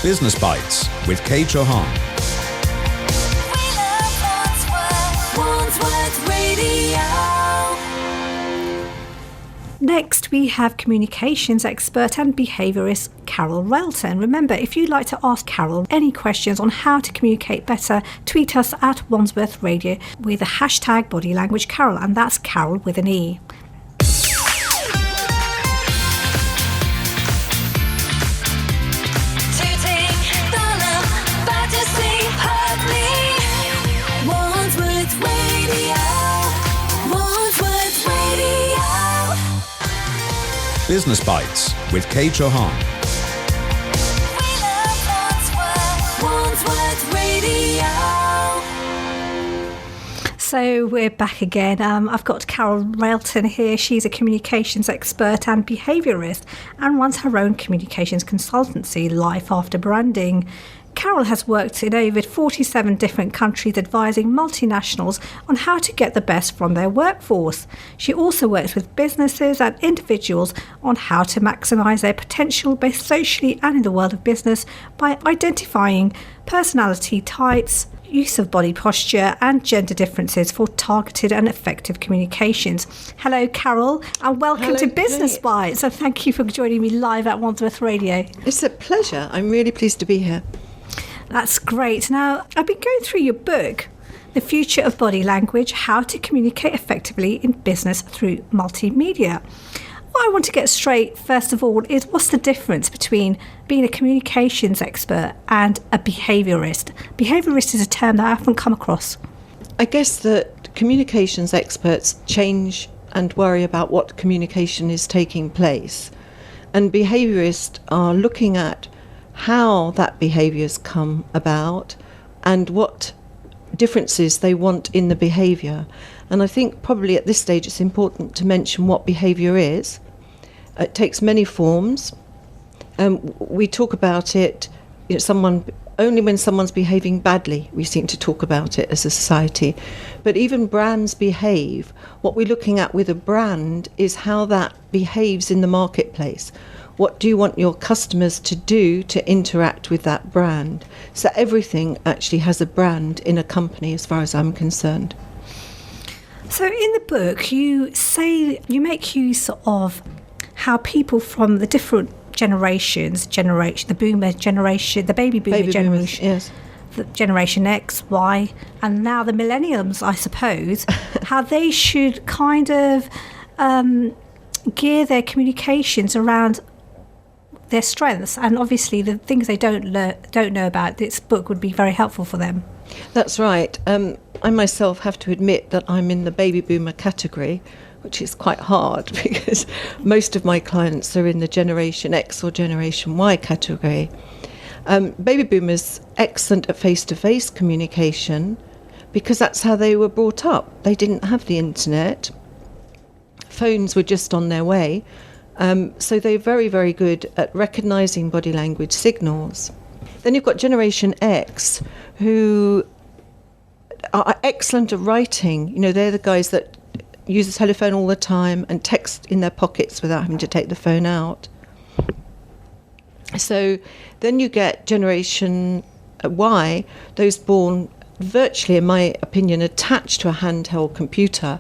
Business Bites with Kay Chauhan. Wandsworth Radio. Next, we have communications expert and behaviourist Carole Railton. Remember, if you'd like to ask Carole any questions on how to communicate better, tweet us at Wandsworth Radio with the hashtag #BodyLanguageCarole, and that's Carole with an E. Business Bites with Kay Chauhan. Wandsworth Radio. So we're back again. I've got Carole Railton here. She's a communications expert and behaviourist and runs her own communications consultancy, Life After Branding. Carole has worked in over 47 different countries advising multinationals on how to get the best from their workforce. She also works with businesses and individuals on how to maximise their potential both socially and in the world of business by identifying personality types, use of body posture and gender differences for targeted and effective communications. Hello, Carole, and welcome to Business Bites. So thank you for joining me live at Wandsworth Radio. It's a pleasure. I'm really pleased to be here. That's great. Now, I've been going through your book, The Future of Body Language, How to Communicate Effectively in Business Through Multimedia. What I want to get straight, first of all, is what's the difference between being a communications expert and a behaviourist? Behaviourist is a term that I often come across. I guess that communications experts change and worry about what communication is taking place. And behaviourists are looking at how that behaviour's come about and what differences they want in the behaviour. And I think probably at this stage it's important to mention what behaviour is. It takes many forms. We talk about it, only when someone's behaving badly we seem to talk about it as a society. But even brands behave. What we're looking at with a brand is how that behaves in the marketplace. What do you want your customers to do to interact with that brand? So everything actually has a brand in a company as far as I'm concerned. So in the book, you make use of how people from the different generations, the boomer generation, the baby boomer generation, yes, the Generation X, Y, and now the millennials, I suppose, how they should kind of gear their communications around their strengths, and obviously the things they don't know about. This book would be very helpful for them. That's right. I myself have to admit that I'm in the baby boomer category, which is quite hard because most of my clients are in the Generation X or Generation Y category. Baby boomers excellent at face-to-face communication because that's how they were brought up. They didn't have the internet. Phones were just on their way. So they're very, very good at recognising body language signals. Then you've got Generation X, who are excellent at writing. They're the guys that use the telephone all the time and text in their pockets without having to take the phone out. So then you get Generation Y, those born virtually, in my opinion, attached to a handheld computer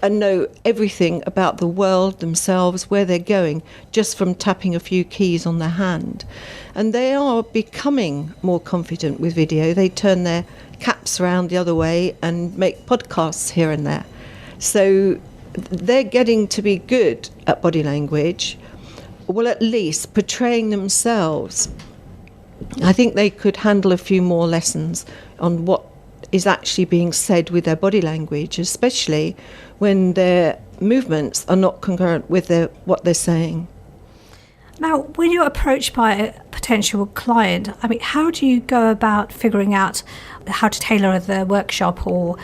and know everything about the world themselves, where they're going, just from tapping a few keys on their hand. And they are becoming more confident with video. They turn their caps around the other way and make podcasts here and there. So they're getting to be good at body language, well, at least portraying themselves. I think they could handle a few more lessons on what is actually being said with their body language, especially when their movements are not congruent with what they're saying. Now, when you're approached by a potential client, how do you go about figuring out how to tailor the workshop or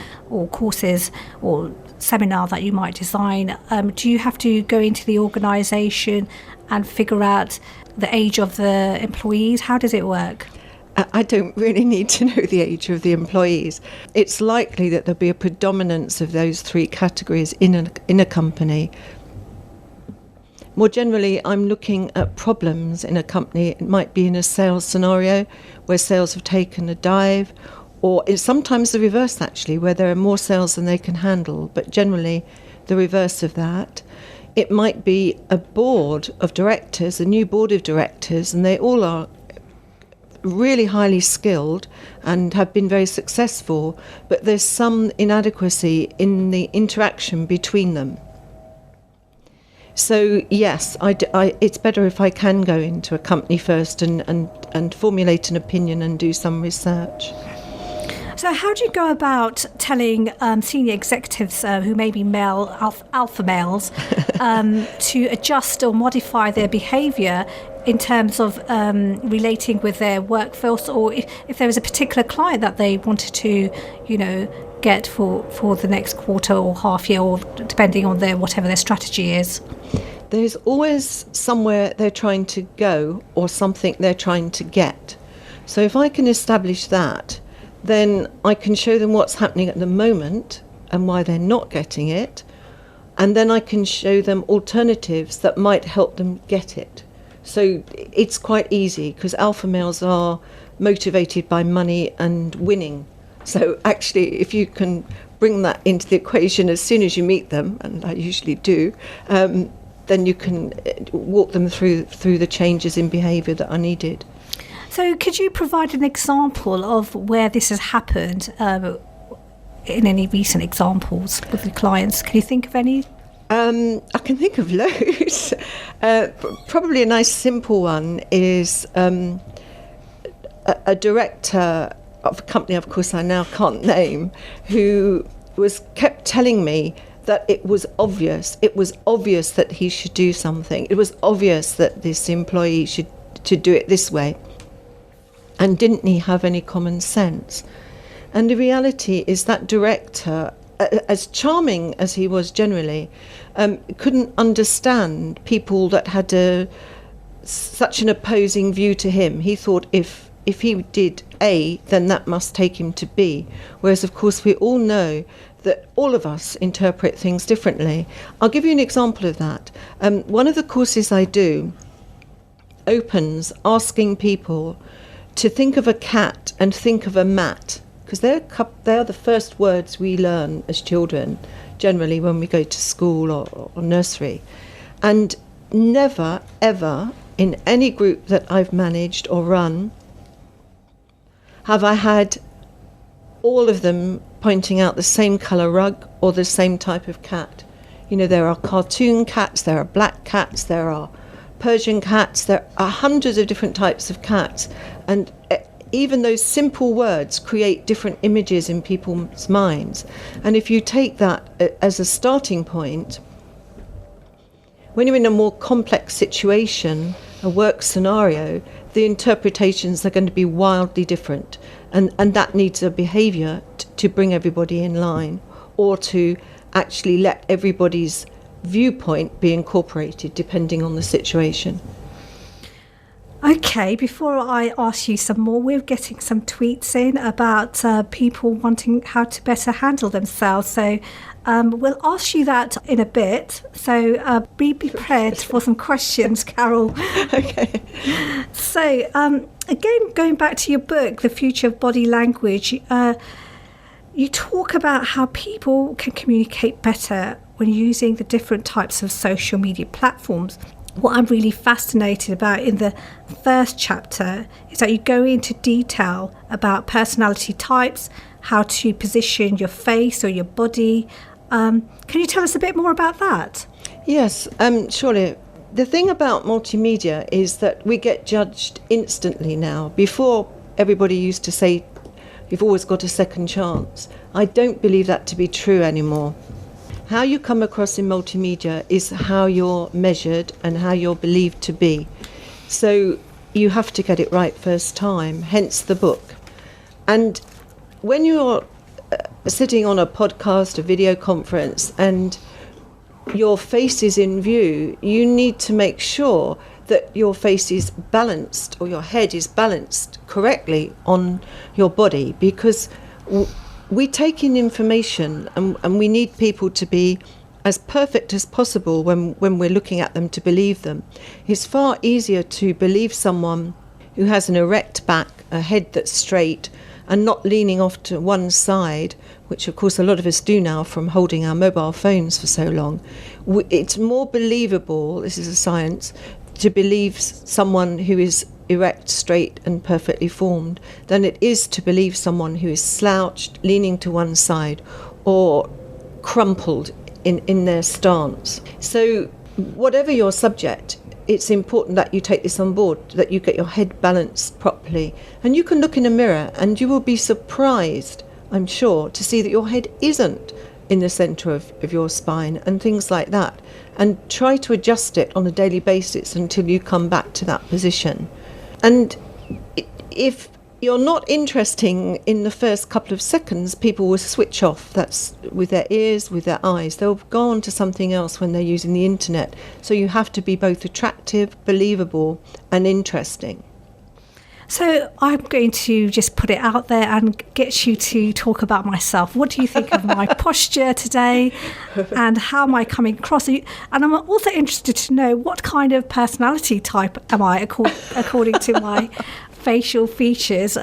courses or seminar that you might design? Do you have to go into the organisation and figure out the age of the employees? How does it work? I don't really need to know the age of the employees. It's likely that there'll be a predominance of those three categories in a company. More generally, I'm looking at problems in a company. It might be in a sales scenario where sales have taken a dive, or it's sometimes the reverse, actually, where there are more sales than they can handle, but generally the reverse of that. It might be a board of directors, a new board of directors, and they all are really highly skilled and have been very successful, but there's some inadequacy in the interaction between them. So yes, it's better if I can go into a company first and formulate an opinion and do some research. So how do you go about telling senior executives who may be male, alpha males, to adjust or modify their behaviour in terms of relating with their workforce, or if there was a particular client that they wanted to, get for the next quarter or half year, or depending on whatever their strategy is? There's always somewhere they're trying to go or something they're trying to get. So if I can establish that, then I can show them what's happening at the moment and why they're not getting it, and then I can show them alternatives that might help them get it. So it's quite easy, because alpha males are motivated by money and winning. So actually, if you can bring that into the equation as soon as you meet them, and I usually do, then you can walk them through the changes in behaviour that are needed. So could you provide an example of where this has happened in any recent examples with the clients? Can you think of any? I can think of loads. Probably a nice simple one is a director of a company, of course I now can't name, who kept telling me that it was obvious that he should do something. It was obvious that this employee should do it this way. And didn't he have any common sense? And the reality is that director, as charming as he was generally, couldn't understand people that had such an opposing view to him. He thought if he did A, then that must take him to B. Whereas, of course, we all know that all of us interpret things differently. I'll give you an example of that. One of the courses I do opens asking people to think of a cat and think of a mat, because they are the first words we learn as children, generally when we go to school or nursery. And never, ever, in any group that I've managed or run, have I had all of them pointing out the same colour rug or the same type of cat. There are cartoon cats, there are black cats, there are Persian cats, there are hundreds of different types of cats, and even those simple words create different images in people's minds. And if you take that as a starting point, when you're in a more complex situation, a work scenario, the interpretations are going to be wildly different, and that needs a behaviour to bring everybody in line, or to actually let everybody's viewpoint be incorporated depending on the situation. Okay, before I ask you some more, we're getting some tweets in about people wanting how to better handle themselves. So we'll ask you that in a bit. So be prepared for some questions, Carole. Okay. So again, going back to your book, The Future of Body Language, you talk about how people can communicate better when using the different types of social media platforms. What I'm really fascinated about in the first chapter is that you go into detail about personality types, how to position your face or your body. Can you tell us a bit more about that? Yes, surely. The thing about multimedia is that we get judged instantly now. Before, everybody used to say, you've always got a second chance. I don't believe that to be true anymore. How you come across in multimedia is how you're measured and how you're believed to be. So you have to get it right first time, hence the book. And when you're sitting on a podcast, a video conference, and your face is in view, you need to make sure that your face is balanced, or your head is balanced correctly on your body, because we take in information and we need people to be as perfect as possible when we're looking at them to believe them. It's far easier to believe someone who has an erect back, a head that's straight, and not leaning off to one side, which of course a lot of us do now from holding our mobile phones for so long. It's more believable, this is a science, to believe someone who is erect, straight and perfectly formed than it is to believe someone who is slouched, leaning to one side, or crumpled in their stance. So whatever your subject, it's important that you take this on board, that you get your head balanced properly. And you can look in a mirror and you will be surprised, I'm sure, to see that your head isn't in the centre of your spine and things like that. And try to adjust it on a daily basis until you come back to that position. And if you're not interesting in the first couple of seconds, people will switch off. That's with their ears, with their eyes. They'll go on to something else when they're using the internet. So you have to be both attractive, believable and interesting. So I'm going to just put it out there and get you to talk about myself. What do you think of my posture today and how am I coming across? And I'm also interested to know what kind of personality type am I according to my facial features.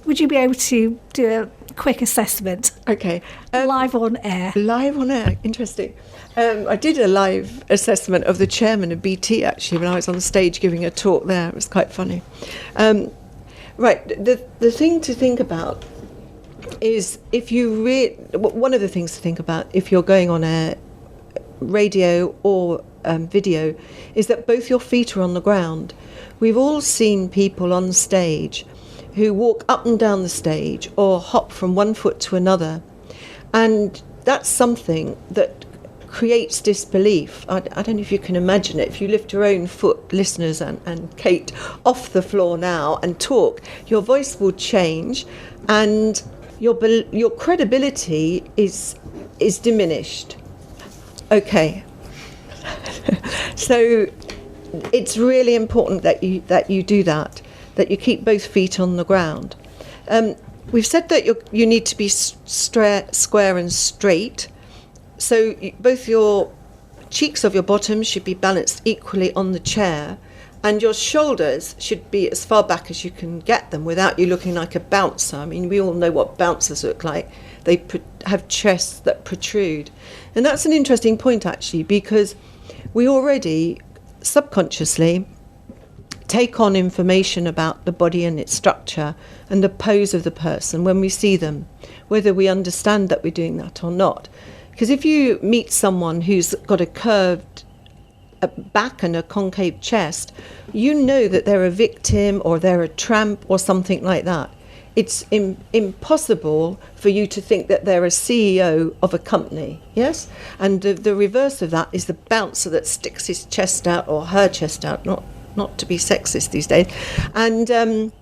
Would you be able to do a quick assessment? Okay. Live on air. Live on air, interesting. I did a live assessment of the chairman of BT actually when I was on stage giving a talk there. It was quite funny. Right, the thing to think about is one of the things to think about if you're going on air, radio or video, is that both your feet are on the ground. We've all seen people on stage who walk up and down the stage or hop from one foot to another, and that's something that creates disbelief. I don't know if you can imagine it. If you lift your own foot, listeners and Kate, off the floor now and talk, your voice will change and your credibility is diminished. Okay. So it's really important that you do that you keep both feet on the ground. We've said that you need to be square and straight. So both your cheeks of your bottom should be balanced equally on the chair, and your shoulders should be as far back as you can get them without you looking like a bouncer. I mean, we all know what bouncers look like. They have chests that protrude. And that's an interesting point, actually, because we already subconsciously take on information about the body and its structure and the pose of the person when we see them, whether we understand that we're doing that or not. Because if you meet someone who's got a curved back and a concave chest, you know that they're a victim or they're a tramp or something like that. It's impossible for you to think that they're a CEO of a company, yes? And the reverse of that is the bouncer that sticks his chest out or her chest out, not to be sexist these days. And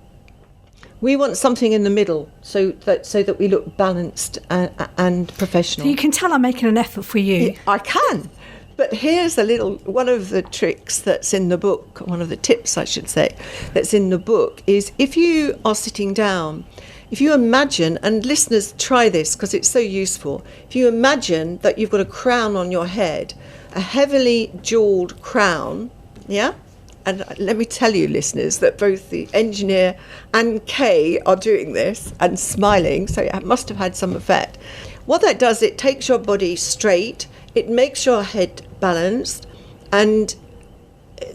we want something in the middle so that we look balanced and professional. So you can tell I'm making an effort for you. I can. But here's one of the tricks that's in the book, one of the tips I should say, that's in the book, is if you are sitting down, if you imagine, and listeners try this because it's so useful, if you imagine that you've got a crown on your head, a heavily jewelled crown, yeah? And let me tell you, listeners, that both the engineer and Kay are doing this and smiling, so it must have had some effect. What that does, it takes your body straight, it makes your head balanced, and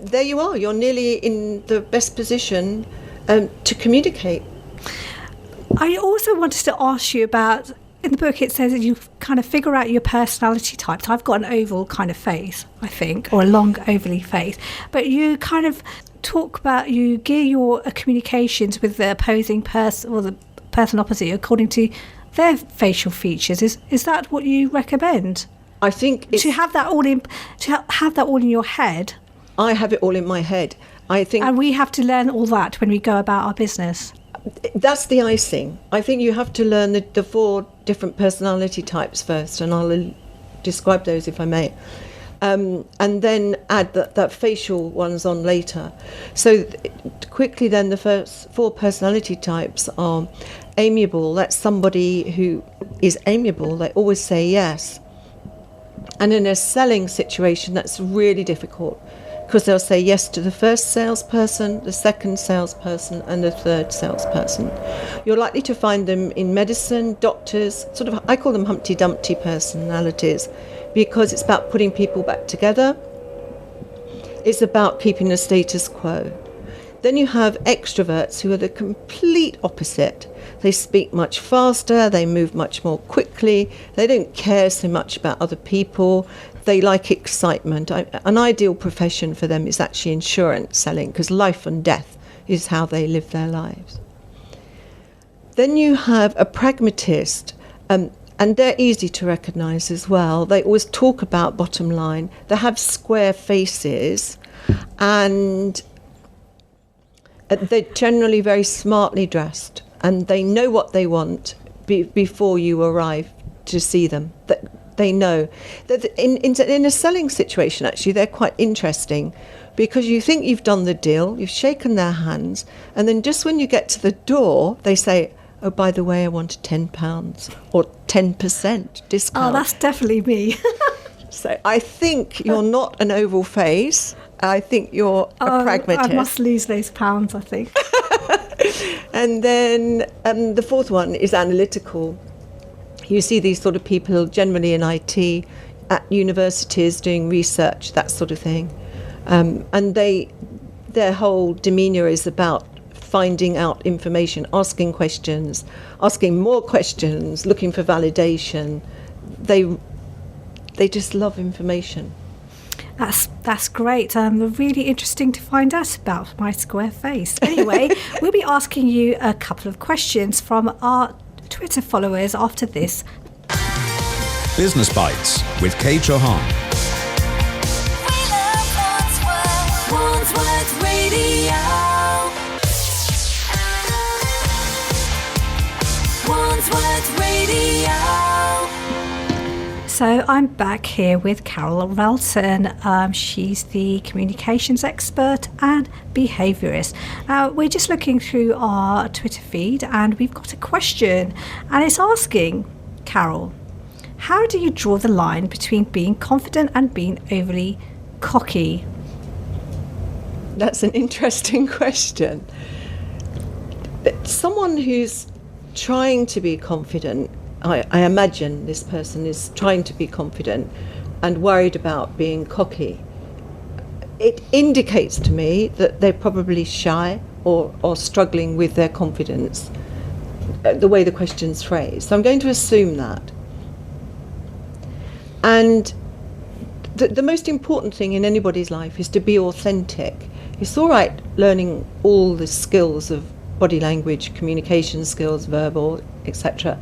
there you are. You're nearly in the best position to communicate. I also wanted to ask you about, in the book it says that you kind of figure out your personality types. I've got an oval kind of face, I think, or a long ovally face. But you kind of talk about, you gear your communications with the opposing person or the person opposite you according to their facial features. Is that what you recommend? I think to have that all in your head. I have it all in my head. I think, and we have to learn all that when we go about our business. That's the icing. I think you have to learn the 4 different personality types first, and I'll describe those if I may, and then add that facial ones on later. So quickly then, the first 4 personality types are amiable. That's somebody who is amiable. They always say yes. And in a selling situation, that's really difficult, because they'll say yes to the first salesperson, the second salesperson, and the third salesperson. You're likely to find them in medicine, doctors, sort of, I call them Humpty Dumpty personalities, because it's about putting people back together. It's about keeping the status quo. Then you have extroverts who are the complete opposite. They speak much faster, they move much more quickly, they don't care so much about other people, they like excitement. An ideal profession for them is actually insurance selling, because life and death is how they live their lives. Then you have a pragmatist, and they're easy to recognise as well. They always talk about bottom line, they have square faces, and they're generally very smartly dressed, and they know what they want before you arrive to see them. They know that in a selling situation, actually, they're quite interesting, because you think you've done the deal, you've shaken their hands, and then just when you get to the door, they say, oh, by the way, I want £10 or 10% discount. Oh, that's definitely me. So I think you're not an oval face. I think you're a pragmatist. I must lose those pounds, I think. And then the fourth one is analytical. You see these sort of people generally in IT, at universities doing research, that sort of thing. And their whole demeanour is about finding out information, asking questions, asking more questions, looking for validation. They just love information. That's great. Really interesting to find out about my square face. Anyway, we'll be asking you a couple of questions from our Twitter followers after this. Business Bites with Kay Chauhan. We love Wandsworth. Wandsworth Radio. Wandsworth Radio. So I'm back here with Carole Railton. She's the communications expert and behaviourist. We're just looking through our Twitter feed, and we've got a question, and it's asking, Carole, how do you draw the line between being confident and being overly cocky? That's an interesting question. Someone who's trying to be confident, I imagine this person is trying to be confident and worried about being cocky. It indicates to me that they're probably shy or struggling with their confidence, the way the question's phrased. So I'm going to assume that. And the most important thing in anybody's life is to be authentic. It's all right learning all the skills of body language, communication skills, verbal, etc.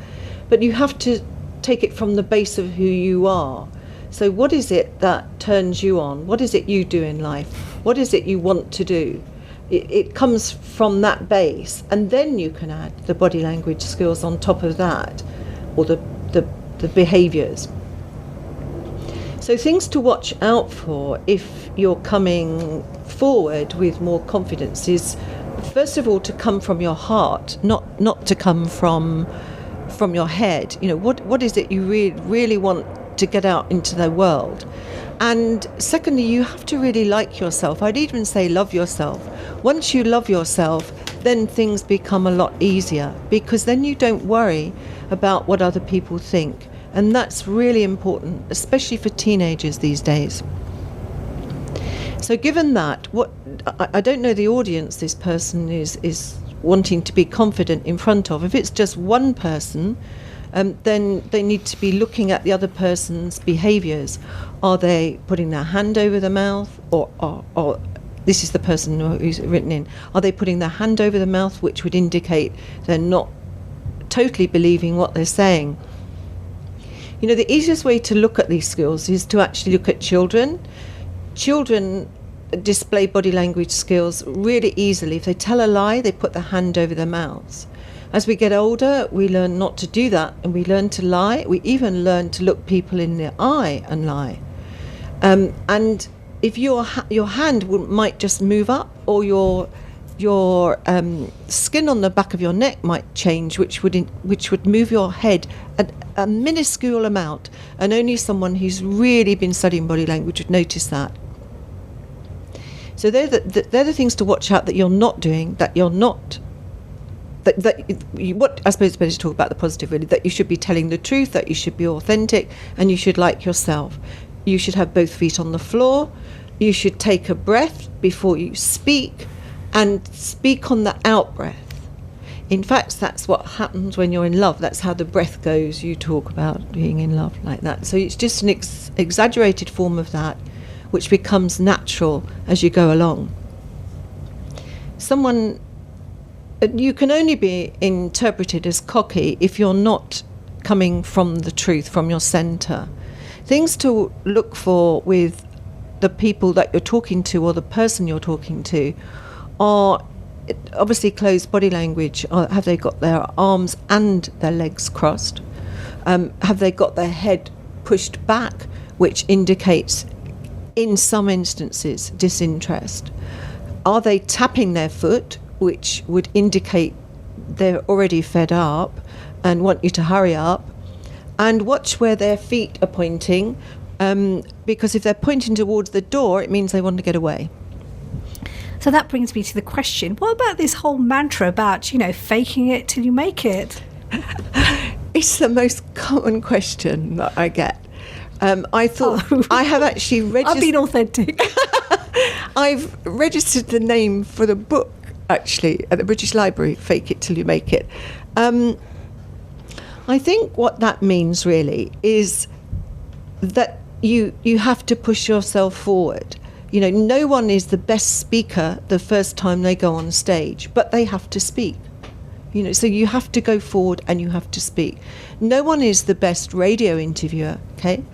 But you have to take it from the base of who you are. So what is it that turns you on? What is it you do in life? What is it you want to do? It comes from that base, and then you can add the body language skills on top of that, or the behaviours. So things to watch out for if you're coming forward with more confidence is, first of all, to come from your heart, not to come from your head. You know, what is it you really want to get out into the world? And secondly, you have to really like yourself. I'd even say love yourself. Once you love yourself, then things become a lot easier, because then you don't worry about what other people think. And that's really important, especially for teenagers these days. So given that, I don't know the audience this person is wanting to be confident in front of. If it's just one person, then they need to be looking at the other person's behaviours. Are they putting their hand over their mouth, or this is the person who's written in, are they putting their hand over their mouth, which would indicate they're not totally believing what they're saying? You know, the easiest way to look at these skills is to actually look at children. Children display body language skills really easily. If they tell a lie, they put their hand over their mouths. As we get older, we learn not to do that, and we learn to lie. We even learn to look people in the eye and lie. And if your hand might just move up, or your your skin on the back of your neck might change, which would move your head a minuscule amount, and only someone who's really been studying body language would notice that. So they're the things to watch out that you're not doing, that you're not. What I suppose it's better to talk about the positive, really. That you should be telling the truth, that you should be authentic, and you should like yourself. You should have both feet on the floor. You should take a breath before you speak, and speak on the out breath. In fact, that's what happens when you're in love. That's how the breath goes. You talk about being in love like that. So it's just an exaggerated form of that, which becomes natural as you go along. You can only be interpreted as cocky if you're not coming from the truth, from your centre. Things to look for with the people that you're talking to or the person you're talking to are obviously closed body language. Have they got their arms and their legs crossed? Have they got their head pushed back, which indicates, in some instances, disinterest? Are they tapping their foot, which would indicate they're already fed up and want you to hurry up? And watch where their feet are pointing, because if they're pointing towards the door, it means they want to get away. So that brings me to the question, what about this whole mantra about, faking it till you make it? It's the most common question that I get. I thought I have actually registered. I've been authentic. I've registered the name for the book, actually, at the British Library, Fake It Till You Make It. I think what that means really is that you have to push yourself forward. No one is the best speaker the first time they go on stage, but they have to speak. So you have to go forward and you have to speak. No one is the best radio interviewer, okay?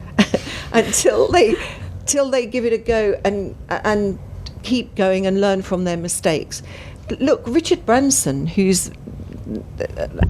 Until they give it a go and keep going and learn from their mistakes. Look, Richard Branson, who's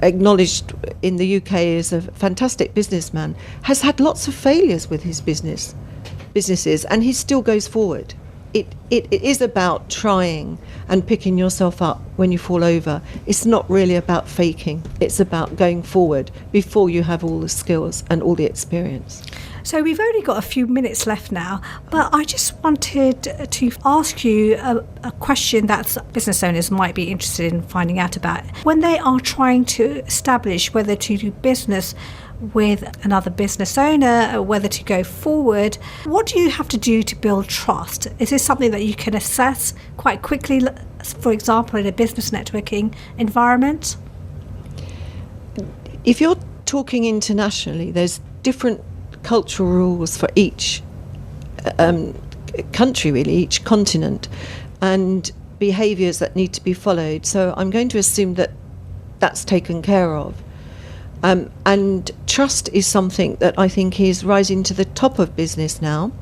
acknowledged in the UK as a fantastic businessman, has had lots of failures with his businesses, and he still goes forward. It is about trying and picking yourself up when you fall over. It's not really about faking. It's about going forward before you have all the skills and all the experience. So we've only got a few minutes left now, but I just wanted to ask you a question that business owners might be interested in finding out about. When they are trying to establish whether to do business with another business owner, whether to go forward, what do you have to do to build trust? Is this something that you can assess quite quickly, for example, in a business networking environment? If you're talking internationally, there's different cultural rules for each country, really, each continent, and behaviours that need to be followed. So I'm going to assume that that's taken care of. And trust is something that I think is rising to the top of business now,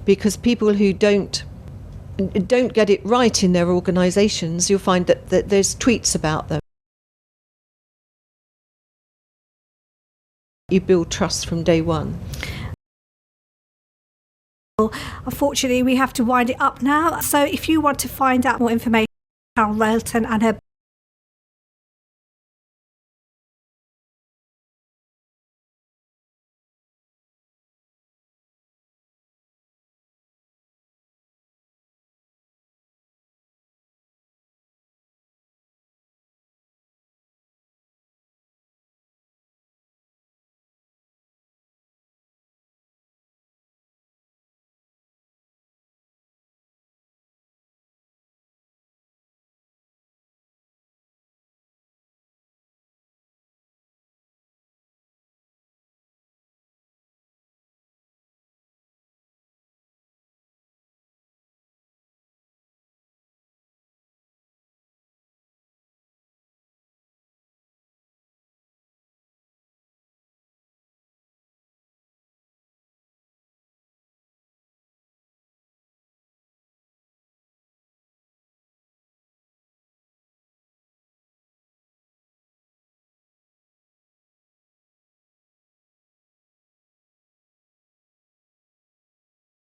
because people who don't get it right in their organisations, you'll find that there's tweets about them. You build trust from day one. Unfortunately, we have to wind it up now. So if you want to find out more information, Carole Railton and her